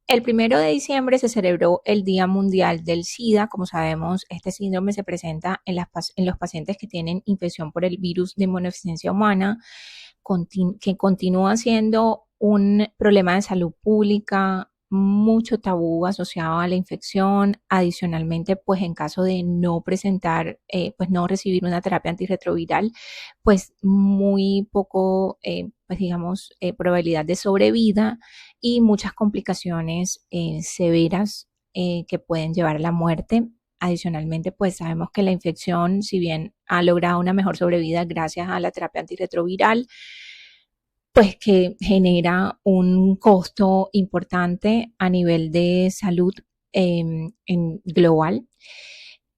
El 1 de diciembre se celebró el Día Mundial del SIDA. Como sabemos, este síndrome se presenta en los pacientes que tienen infección por el virus de inmunodeficiencia humana, que continúa siendo un problema de salud pública, mucho tabú asociado a la infección. Adicionalmente, pues en caso de no presentar, pues no recibir una terapia antirretroviral, pues muy poco, pues digamos, probabilidad de sobrevida y muchas complicaciones severas que pueden llevar a la muerte. Adicionalmente, pues sabemos que la infección, si bien ha logrado una mejor sobrevida gracias a la terapia antirretroviral, pues que genera un costo importante a nivel de salud en global.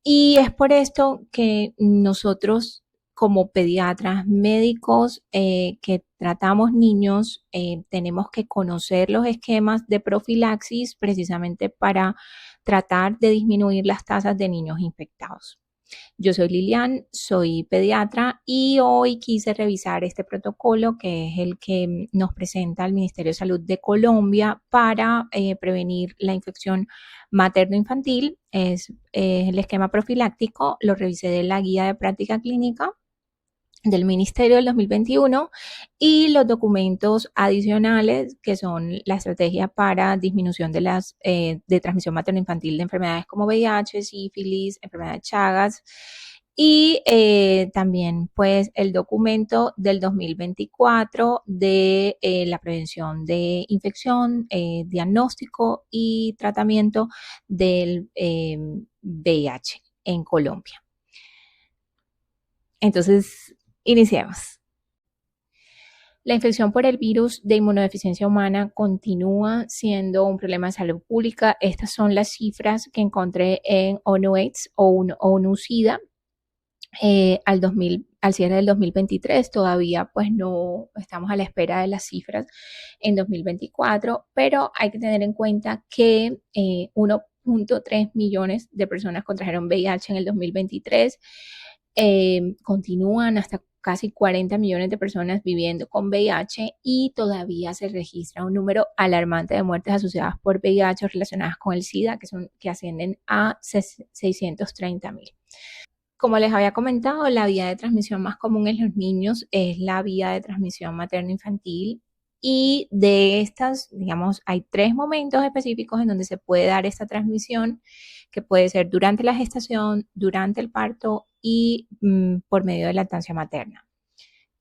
Y es por esto que nosotros como pediatras, médicos que tratamos niños, tenemos que conocer los esquemas de profilaxis precisamente para tratar de disminuir las tasas de niños infectados. Yo soy Lilian, soy pediatra y hoy quise revisar este protocolo que es el que nos presenta el Ministerio de Salud de Colombia para prevenir la infección materno-infantil. Es el esquema profiláctico, lo revisé de la guía de práctica clínica del Ministerio del 2021 y los documentos adicionales que son la estrategia para disminución de las de transmisión materno-infantil de enfermedades como VIH, sífilis, enfermedad de Chagas y también pues el documento del 2024 de la prevención de infección, diagnóstico y tratamiento del VIH en Colombia. Entonces, iniciemos. La infección por el virus de inmunodeficiencia humana continúa siendo un problema de salud pública. Estas son las cifras que encontré en ONU-AIDS o ONU-SIDA al cierre del 2023. Todavía pues no estamos a la espera de las cifras en 2024, pero hay que tener en cuenta que 1.3 millones de personas contrajeron VIH en el 2023. Continúan hasta casi 40 millones de personas viviendo con VIH y todavía se registra un número alarmante de muertes asociadas por VIH o relacionadas con el SIDA, que ascienden a 630,000. Como les había comentado, la vía de transmisión más común en los niños es la vía de transmisión materno-infantil. Y de estas, digamos, hay 3 momentos específicos en donde se puede dar esta transmisión, que puede ser durante la gestación, durante el parto y por medio de lactancia materna.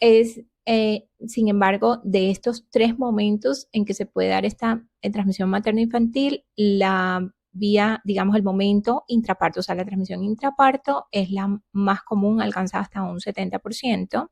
Sin embargo, de estos 3 momentos en que se puede dar esta transmisión materno-infantil, la vía, digamos, el momento intraparto, o sea, la transmisión intraparto es la más común, alcanza hasta un 70%.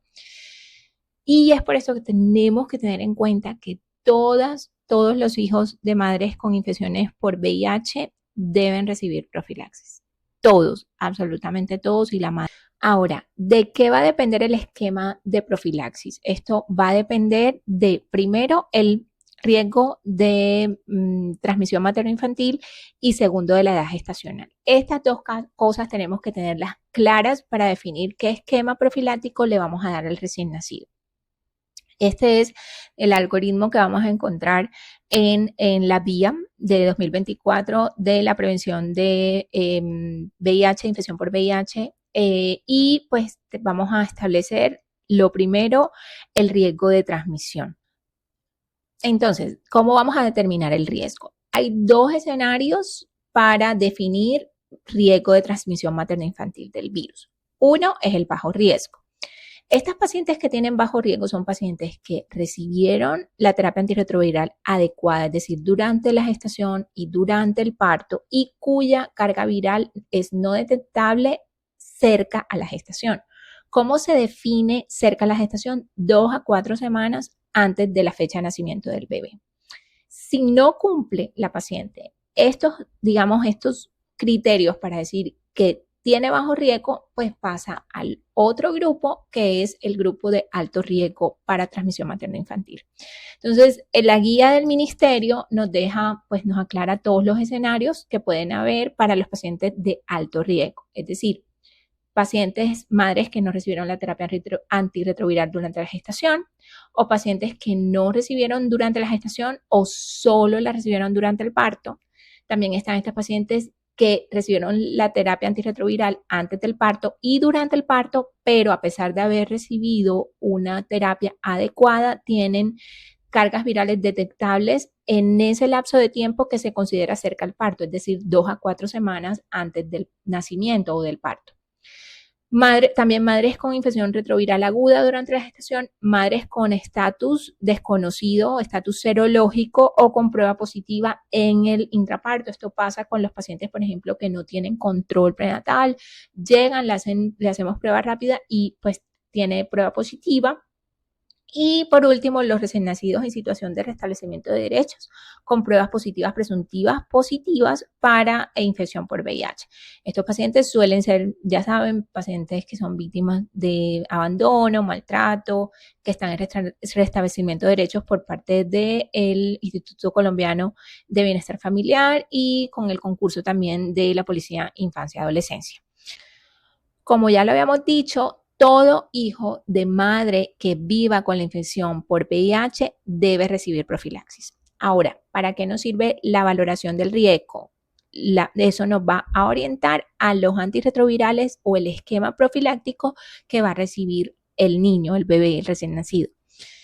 Y es por eso que tenemos que tener en cuenta que todos los hijos de madres con infecciones por VIH deben recibir profilaxis. Todos, absolutamente todos y la madre. Ahora, ¿de qué va a depender el esquema de profilaxis? Esto va a depender de, primero, el riesgo de transmisión materno-infantil y segundo, de la edad gestacional. Estas 2 cosas tenemos que tenerlas claras para definir qué esquema profiláctico le vamos a dar al recién nacido. Este es el algoritmo que vamos a encontrar en la vía de 2024 de la prevención de VIH, infección por VIH, y pues vamos a establecer lo primero, el riesgo de transmisión. Entonces, ¿cómo vamos a determinar el riesgo? Hay 2 escenarios para definir riesgo de transmisión materno-infantil del virus. Uno es el bajo riesgo. Estas pacientes que tienen bajo riesgo son pacientes que recibieron la terapia antirretroviral adecuada, es decir, durante la gestación y durante el parto, y cuya carga viral es no detectable cerca a la gestación. ¿Cómo se define cerca a la gestación? 2 a 4 semanas antes de la fecha de nacimiento del bebé. Si no cumple la paciente estos criterios para decir que tiene bajo riesgo, pues pasa al otro grupo, que es el grupo de alto riesgo para transmisión materno-infantil. Entonces, la guía del ministerio nos aclara todos los escenarios que pueden haber para los pacientes de alto riesgo. Es decir, pacientes, madres que no recibieron la terapia antirretroviral durante la gestación, o pacientes que no recibieron durante la gestación o solo la recibieron durante el parto. También están estas pacientes que recibieron la terapia antirretroviral antes del parto y durante el parto, pero a pesar de haber recibido una terapia adecuada, tienen cargas virales detectables en ese lapso de tiempo que se considera cerca al parto, es decir, 2 a 4 semanas antes del nacimiento o del parto. También madres con infección retroviral aguda durante la gestación, madres con estatus desconocido, estatus serológico o con prueba positiva en el intraparto. Esto pasa con los pacientes, por ejemplo, que no tienen control prenatal, llegan, le hacemos prueba rápida y pues tiene prueba positiva. Y por último, los recién nacidos en situación de restablecimiento de derechos con pruebas positivas presuntivas positivas para infección por VIH. Estos pacientes suelen ser, ya saben, pacientes que son víctimas de abandono, maltrato, que están en restablecimiento de derechos por parte del Instituto Colombiano de Bienestar Familiar y con el concurso también de la Policía Infancia y Adolescencia. Como ya lo habíamos dicho, todo hijo de madre que viva con la infección por VIH debe recibir profilaxis. Ahora, ¿para qué nos sirve la valoración del riesgo? Eso nos va a orientar a los antirretrovirales o el esquema profiláctico que va a recibir el niño, el bebé, el recién nacido.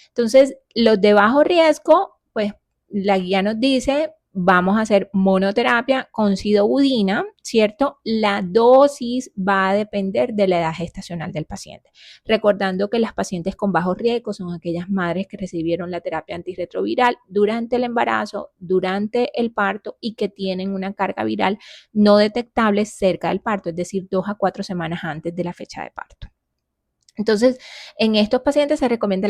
Entonces, los de bajo riesgo, pues la guía nos dice, vamos a hacer monoterapia con sidobudina, ¿cierto? La dosis va a depender de la edad gestacional del paciente. Recordando que las pacientes con bajo riesgo son aquellas madres que recibieron la terapia antirretroviral durante el embarazo, durante el parto y que tienen una carga viral no detectable cerca del parto, es decir, 2 a 4 semanas antes de la fecha de parto. Entonces, en estos pacientes se recomienda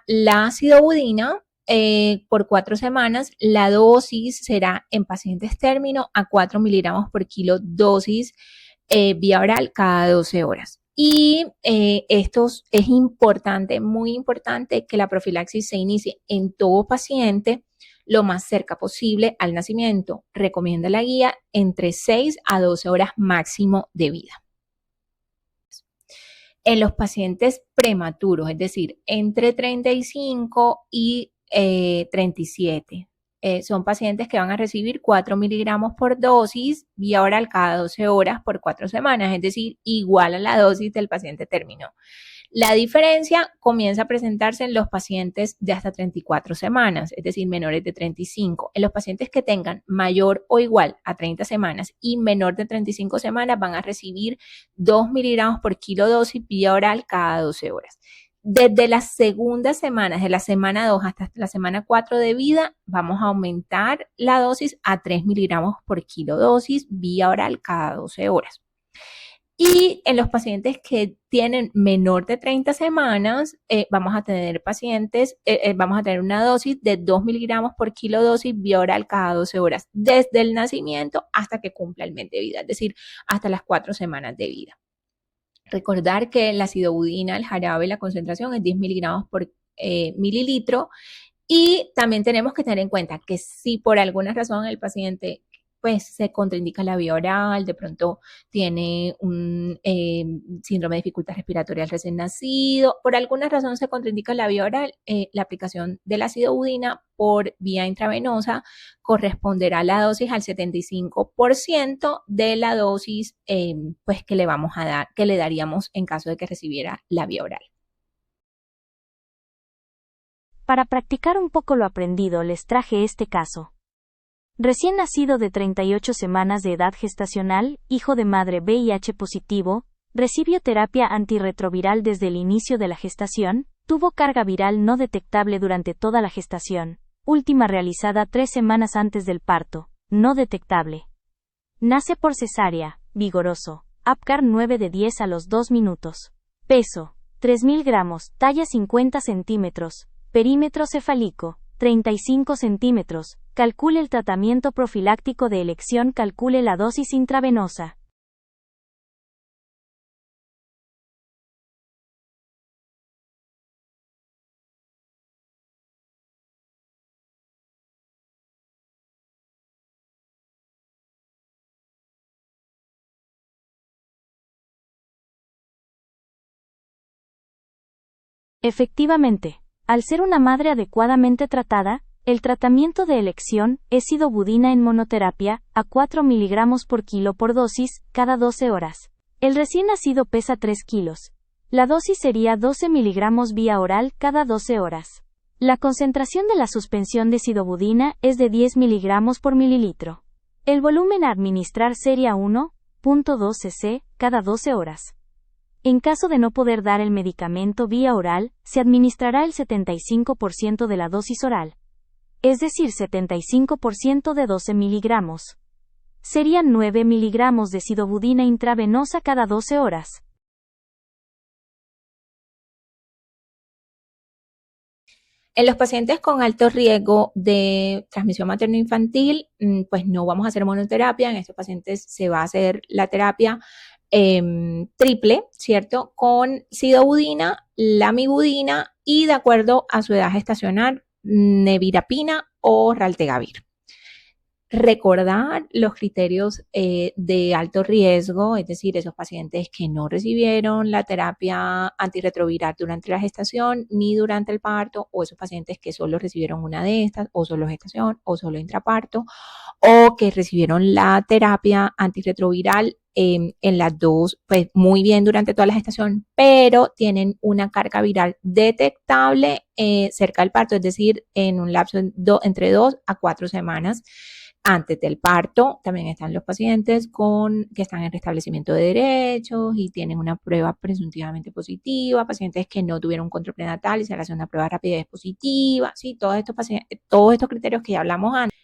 la sidobudina por 4 semanas. La dosis será en pacientes término a 4 miligramos por kilo dosis vía oral cada 12 horas. Y esto es importante, muy importante que la profilaxis se inicie en todo paciente lo más cerca posible al nacimiento. Recomienda la guía entre 6 a 12 horas máximo de vida. En los pacientes prematuros, es decir, entre 35 y 37. Son pacientes que van a recibir 4 miligramos por dosis vía oral cada 12 horas por 4 semanas, es decir, igual a la dosis del paciente término. La diferencia comienza a presentarse en los pacientes de hasta 34 semanas, es decir, menores de 35. En los pacientes que tengan mayor o igual a 30 semanas y menor de 35 semanas van a recibir 2 miligramos por kilo dosis vía oral cada 12 horas. Desde las segundas semanas, de la semana 2 hasta la semana 4 de vida, vamos a aumentar la dosis a 3 miligramos por kilo dosis vía oral cada 12 horas. Y en los pacientes que tienen menor de 30 semanas, vamos a tener una dosis de 2 miligramos por kilo dosis vía oral cada 12 horas, desde el nacimiento hasta que cumpla el mes de vida, es decir, hasta las 4 semanas de vida. Recordar que la sidobudina, el jarabe, la concentración es 10 miligramos por mililitro. Y también tenemos que tener en cuenta que si por alguna razón el paciente pues se contraindica la vía oral, de pronto tiene un síndrome de dificultad respiratoria al recién nacido, por alguna razón se contraindica la vía oral, la aplicación de la sidobudina por vía intravenosa corresponderá a la dosis al 75% de la dosis pues que le vamos a dar, que le daríamos en caso de que recibiera la vía oral. Para practicar un poco lo aprendido, les traje este caso. Recién nacido de 38 semanas de edad gestacional, hijo de madre VIH positivo, recibió terapia antirretroviral desde el inicio de la gestación, tuvo carga viral no detectable durante toda la gestación, última realizada 3 semanas antes del parto, no detectable. Nace por cesárea, vigoroso, Apgar 9 de 10 a los 2 minutos. Peso, 3.000 gramos, talla 50 centímetros. Perímetro cefálico, 35 centímetros. Calcule el tratamiento profiláctico de elección. Calcule la dosis intravenosa. Efectivamente, al ser una madre adecuadamente tratada, el tratamiento de elección es sidobudina en monoterapia, a 4 miligramos por kilo por dosis, cada 12 horas. El recién nacido pesa 3 kilos. La dosis sería 12 miligramos vía oral cada 12 horas. La concentración de la suspensión de sidobudina es de 10 miligramos por mililitro. El volumen a administrar sería 1,2 cc cada 12 horas. En caso de no poder dar el medicamento vía oral, se administrará el 75% de la dosis oral, es decir, 75% de 12 miligramos. Serían 9 miligramos de sidobudina intravenosa cada 12 horas. En los pacientes con alto riesgo de transmisión materno-infantil, pues no vamos a hacer monoterapia. En estos pacientes se va a hacer la terapia triple, ¿cierto? Con sidobudina, lamivudina y, de acuerdo a su edad gestacional, nevirapina o raltegavir. Recordar los criterios de alto riesgo, es decir, esos pacientes que no recibieron la terapia antirretroviral durante la gestación ni durante el parto, o esos pacientes que solo recibieron una de estas, o solo gestación, o solo intraparto, o que recibieron la terapia antirretroviral en las dos, pues muy bien durante toda la gestación, pero tienen una carga viral detectable cerca del parto, es decir, en un lapso entre 2 a 4 semanas antes del parto. También están los pacientes que están en restablecimiento de derechos y tienen una prueba presuntivamente positiva, pacientes que no tuvieron un control prenatal y se le hace una prueba de rapidez positiva, sí, todos estos criterios que ya hablamos antes.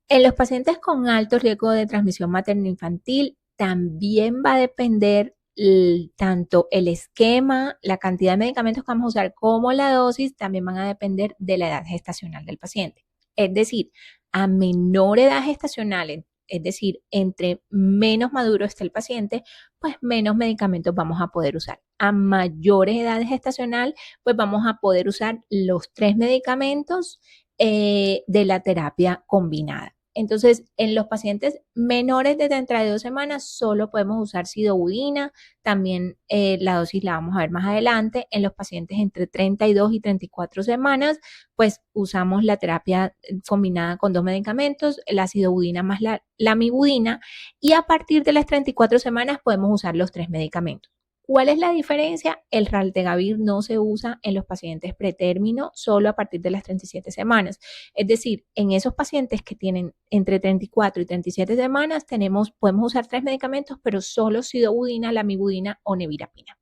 En los pacientes con alto riesgo de transmisión materno-infantil también va a depender tanto el esquema, la cantidad de medicamentos que vamos a usar como la dosis, también van a depender de la edad gestacional del paciente. Es decir, a menor edad gestacional, es decir, entre menos maduro esté el paciente, pues menos medicamentos vamos a poder usar. A mayores edades gestacional, pues vamos a poder usar los 3 medicamentos de la terapia combinada. Entonces, en los pacientes menores de 32 semanas solo podemos usar sidobudina, también la dosis la vamos a ver más adelante. En los pacientes entre 32 y 34 semanas, pues usamos la terapia combinada con 2 medicamentos, la sidobudina más la lamivudina, y a partir de las 34 semanas podemos usar los 3 medicamentos. ¿Cuál es la diferencia? El raltegavir no se usa en los pacientes pretérmino, solo a partir de las 37 semanas. Es decir, en esos pacientes que tienen entre 34 y 37 semanas, podemos usar 3 medicamentos, pero solo sidobudina, lamivudina o nevirapina.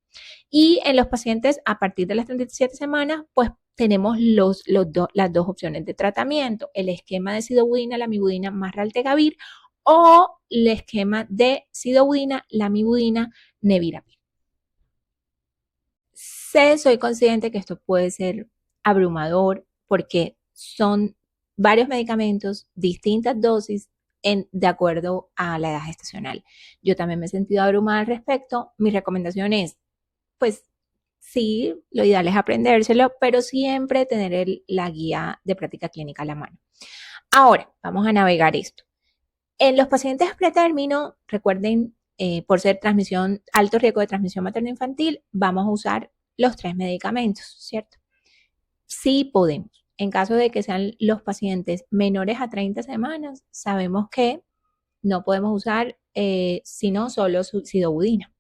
Y en los pacientes a partir de las 37 semanas, pues tenemos las dos opciones de tratamiento, el esquema de sidobudina, lamivudina más raltegavir, o el esquema de sidobudina, lamivudina, nevirapina. Soy consciente que esto puede ser abrumador porque son varios medicamentos, distintas dosis, de acuerdo a la edad gestacional. Yo también me he sentido abrumada al respecto. Mi recomendación es, pues sí, lo ideal es aprendérselo, pero siempre tener la guía de práctica clínica a la mano. Ahora, vamos a navegar esto. En los pacientes pretérmino, recuerden, por ser alto riesgo de transmisión materno-infantil, vamos a usar los 3 medicamentos, ¿cierto? Sí podemos. En caso de que sean los pacientes menores a 30 semanas, sabemos que no podemos usar sino solo sidobudina.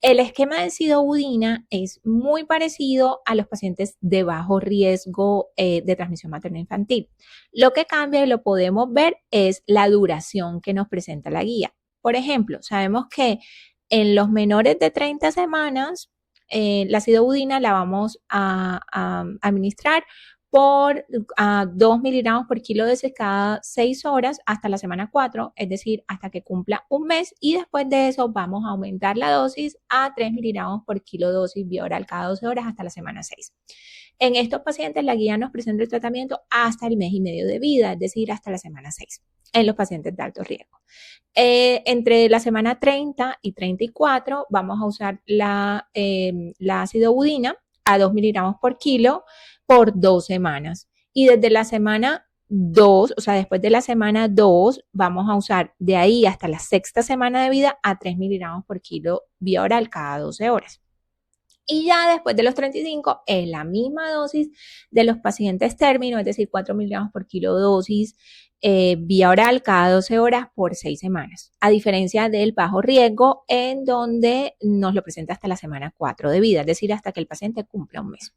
El esquema de sidobudina es muy parecido a los pacientes de bajo riesgo de transmisión materno-infantil. Lo que cambia y lo podemos ver es la duración que nos presenta la guía. Por ejemplo, sabemos que en los menores de 30 semanas, la sidobudina la vamos a administrar por 2 miligramos por kilo de cada 6 horas hasta la semana 4, es decir, hasta que cumpla un mes, y después de eso vamos a aumentar la dosis a 3 miligramos por kilo dosis vía oral cada 12 horas hasta la semana 6. En estos pacientes la guía nos presenta el tratamiento hasta el mes y medio de vida, es decir, hasta la semana 6, en los pacientes de alto riesgo. Entre la semana 30 y 34 vamos a usar la sidobudina a 2 miligramos por kilo por 2 semanas. Y desde la semana 2, o sea, después de la semana 2, vamos a usar de ahí hasta la 6ª semana de vida a 3 miligramos por kilo vía oral cada 12 horas. Y ya después de los 35 es la misma dosis de los pacientes término, es decir, 4 miligramos por kilo dosis vía oral cada 12 horas por 6 semanas, a diferencia del bajo riesgo en donde nos lo presenta hasta la semana 4 de vida, es decir, hasta que el paciente cumpla un mes.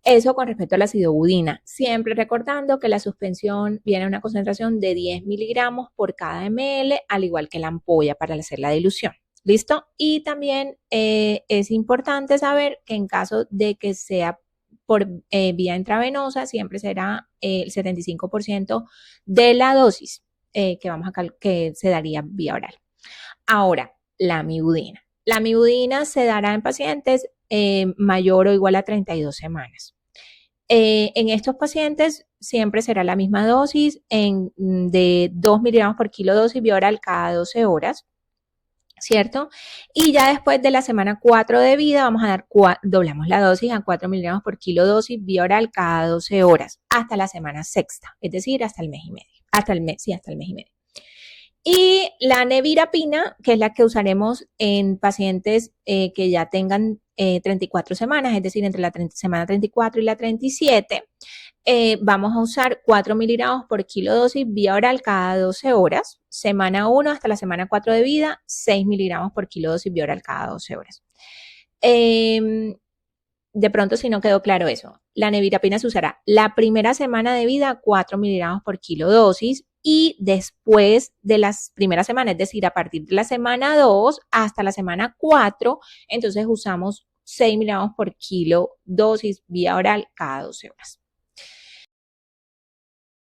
Eso con respecto a la acidobudina, siempre recordando que la suspensión viene a una concentración de 10 miligramos por cada ml, al igual que la ampolla para hacer la dilución. ¿Listo? Y también es importante saber que en caso de que sea por vía intravenosa, siempre será el 75% de la dosis que se daría vía oral. Ahora, la amibudina. La amibudina se dará en pacientes mayor o igual a 32 semanas. En estos pacientes siempre será la misma dosis de 2 miligramos por kilo dosis vía oral cada 12 horas. ¿Cierto? Y ya después de la semana 4 de vida vamos a dar, doblamos la dosis a 4 miligramos por kilo dosis vía oral cada 12 horas hasta la semana sexta, es decir, hasta el mes y medio. Hasta el mes y medio. Y la nevirapina, que es la que usaremos en pacientes que ya tengan 34 semanas, es decir, entre la semana 34 y la 37, vamos a usar 4 miligramos por kilo dosis vía oral cada 12 horas, semana 1 hasta la semana 4 de vida, 6 miligramos por kilo dosis vía oral cada 12 horas. De pronto, si no quedó claro eso, la nevirapina se usará la primera semana de vida 4 miligramos por kilo dosis y después de las primeras semanas, es decir, a partir de la semana 2 hasta la semana 4, entonces usamos 6 miligramos por kilo dosis vía oral cada 12 horas.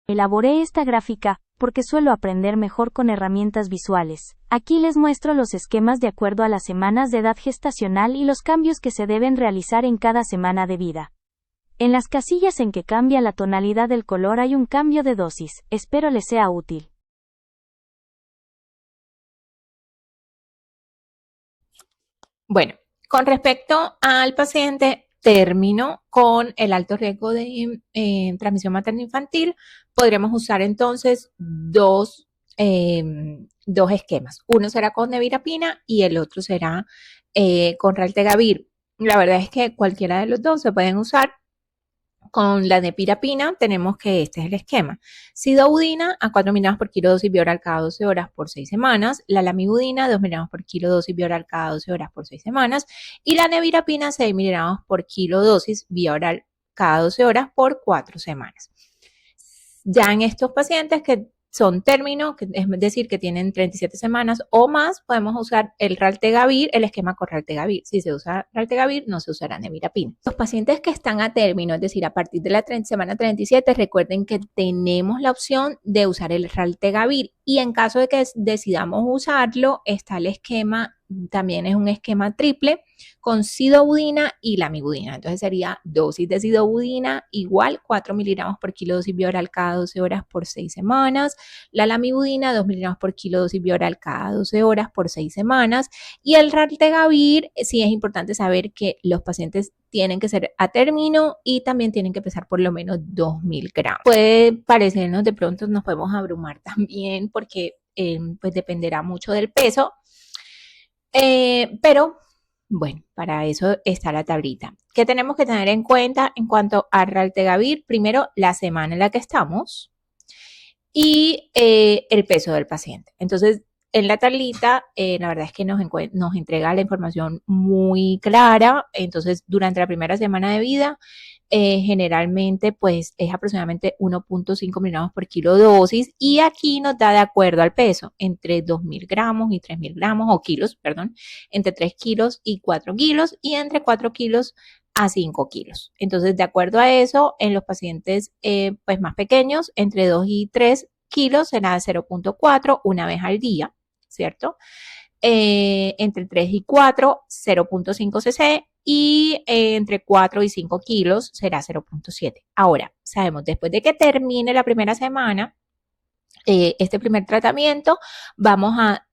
Elaboré esta gráfica porque suelo aprender mejor con herramientas visuales. Aquí les muestro los esquemas de acuerdo a las semanas de edad gestacional y los cambios que se deben realizar en cada semana de vida. En las casillas en que cambia la tonalidad del color hay un cambio de dosis. Espero les sea útil. Bueno, con respecto al paciente término con el alto riesgo de transmisión materno-infantil, podremos usar entonces dos esquemas. Uno será con nevirapina y el otro será con raltegravir. La verdad es que cualquiera de los dos se pueden usar. Con la nevirapina tenemos que este es el esquema. Sidobudina a 4 miligramos por kilo dosis vía oral cada 12 horas por 6 semanas. La lamivudina 2 miligramos por kilo dosis vía oral cada 12 horas por 6 semanas. Y la nevirapina 6 miligramos por kilo dosis vía oral cada 12 horas por 4 semanas. Ya en estos pacientes que son término, es decir, que tienen 37 semanas o más, podemos usar el raltegravir, el esquema con raltegravir. Si se usa raltegravir, no se usará nevirapina. Los pacientes que están a término, es decir, a partir de la semana 37, recuerden que tenemos la opción de usar el raltegravir y en caso de que decidamos usarlo, está el esquema, también es un esquema triple con sidobudina y lamivudina. Entonces sería dosis de sidobudina igual 4 miligramos por kilo dosis vía oral cada 12 horas por 6 semanas. La lamivudina 2 miligramos por kilo dosis vía oral cada 12 horas por 6 semanas. Y el raltegravir, sí es importante saber que los pacientes tienen que ser a término y también tienen que pesar por lo menos 2.000 gramos. Puede parecernos, de pronto nos podemos abrumar también porque pues dependerá mucho del peso, pero bueno, para eso está la tablita. ¿Qué tenemos que tener en cuenta en cuanto a raltegravir? Primero, la semana en la que estamos y el peso del paciente. Entonces, en la tablita, la verdad es que nos entrega la información muy clara. Entonces, durante la primera semana de vida, generalmente pues es aproximadamente 1.5 miligramos por kilo dosis y aquí nos da de acuerdo al peso entre 2.000 gramos y 3.000 gramos o kilos, perdón, entre 3 kilos y 4 kilos y entre 4 kilos a 5 kilos. Entonces, de acuerdo a eso, en los pacientes pues más pequeños, entre 2 y 3 kilos será 0.4 una vez al día, ¿cierto? Entre 3 y 4, 0.5 cc y entre 4 y 5 kilos será 0.7. Ahora, sabemos, después de que termine la primera semana, este primer tratamiento, vamos a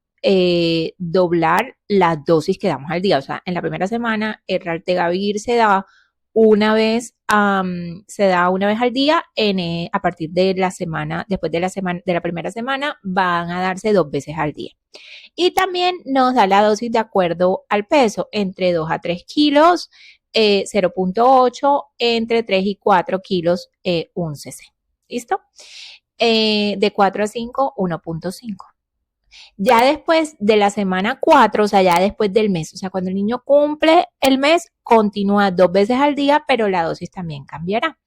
doblar la dosis que damos al día. O sea, en la primera semana el raltegravir se da una vez, se da una vez al día a partir de la semana, después de la primera semana, van a darse 2 veces al día. Y también nos da la dosis de acuerdo al peso, entre 2 a 3 kilos, 0.8, entre 3 y 4 kilos, 1 cc. ¿Listo? De 4 a 5, 1.5. Ya después de la semana 4, o sea, ya después del mes, o sea, cuando el niño cumple el mes, continúa 2 veces al día, pero la dosis también cambiará.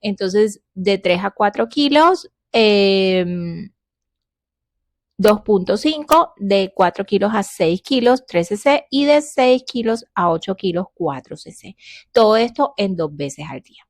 Entonces, de 3 a 4 kilos, 2.5, de 4 kilos a 6 kilos, 3 cc, y de 6 kilos a 8 kilos, 4 cc. Todo esto en 2 veces al día.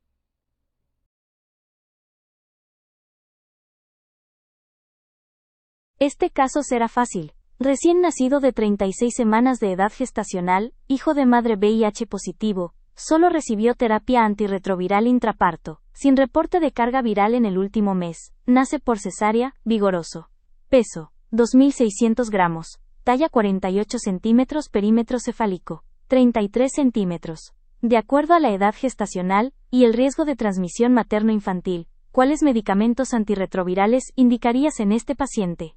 Este caso será fácil. Recién nacido de 36 semanas de edad gestacional, hijo de madre VIH positivo, solo recibió terapia antirretroviral intraparto, sin reporte de carga viral en el último mes. Nace por cesárea, vigoroso. Peso, 2.600 gramos. Talla 48 centímetros, perímetro cefálico, 33 centímetros. De acuerdo a la edad gestacional y el riesgo de transmisión materno-infantil, ¿cuáles medicamentos antirretrovirales indicarías en este paciente?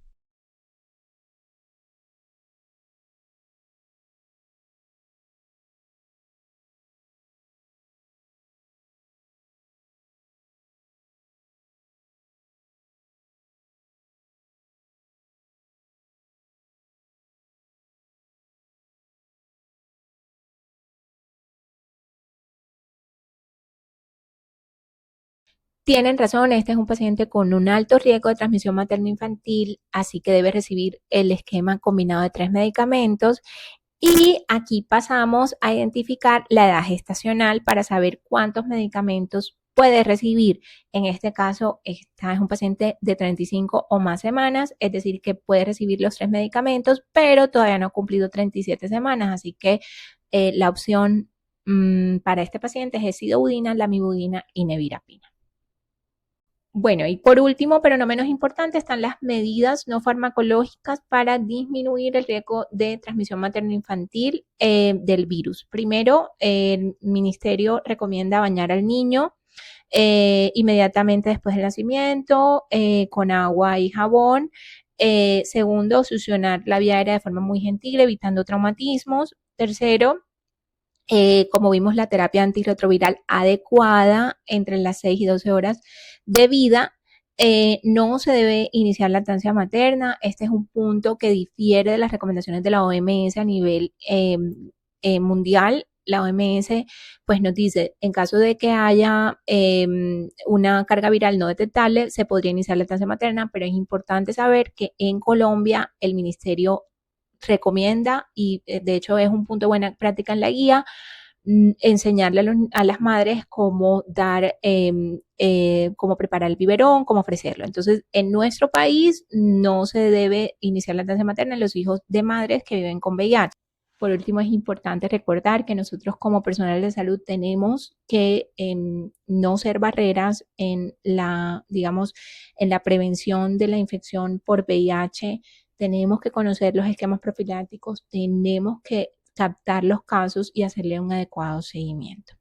Tienen razón, este es un paciente con un alto riesgo de transmisión materno-infantil, así que debe recibir el esquema combinado de 3 medicamentos. Y aquí pasamos a identificar la edad gestacional para saber cuántos medicamentos puede recibir. En este caso, esta es un paciente de 35 o más semanas, es decir, que puede recibir los 3 medicamentos, pero todavía no ha cumplido 37 semanas, así que la opción para este paciente es hesiodina, lamivudina y nevirapina. Bueno, y por último, pero no menos importante, están las medidas no farmacológicas para disminuir el riesgo de transmisión materno-infantil del virus. Primero, el ministerio recomienda bañar al niño inmediatamente después del nacimiento con agua y jabón. Segundo, succionar la vía aérea de forma muy gentil, evitando traumatismos. Tercero, como vimos, la terapia antirretroviral adecuada entre las 6 y 12 horas de vida. No se debe iniciar lactancia materna. Este es un punto que difiere de las recomendaciones de la OMS a nivel mundial. La OMS pues nos dice, en caso de que haya una carga viral no detectable, se podría iniciar lactancia materna, pero es importante saber que en Colombia el ministerio recomienda, y de hecho es un punto de buena práctica en la guía, enseñarle a las madres cómo dar, cómo preparar el biberón, cómo ofrecerlo. Entonces, en nuestro país no se debe iniciar la lactancia materna en los hijos de madres que viven con VIH. Por último, es importante recordar que nosotros como personal de salud tenemos que no ser barreras en la, digamos, en la prevención de la infección por VIH. Tenemos que conocer los esquemas profilácticos, tenemos que captar los casos y hacerle un adecuado seguimiento.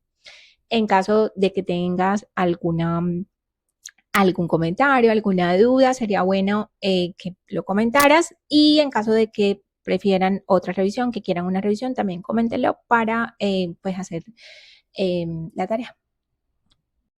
En caso de que tengas algún comentario, alguna duda, sería bueno que lo comentaras, y en caso de que prefieran otra revisión, que quieran una revisión, también coméntenlo para pues hacer la tarea.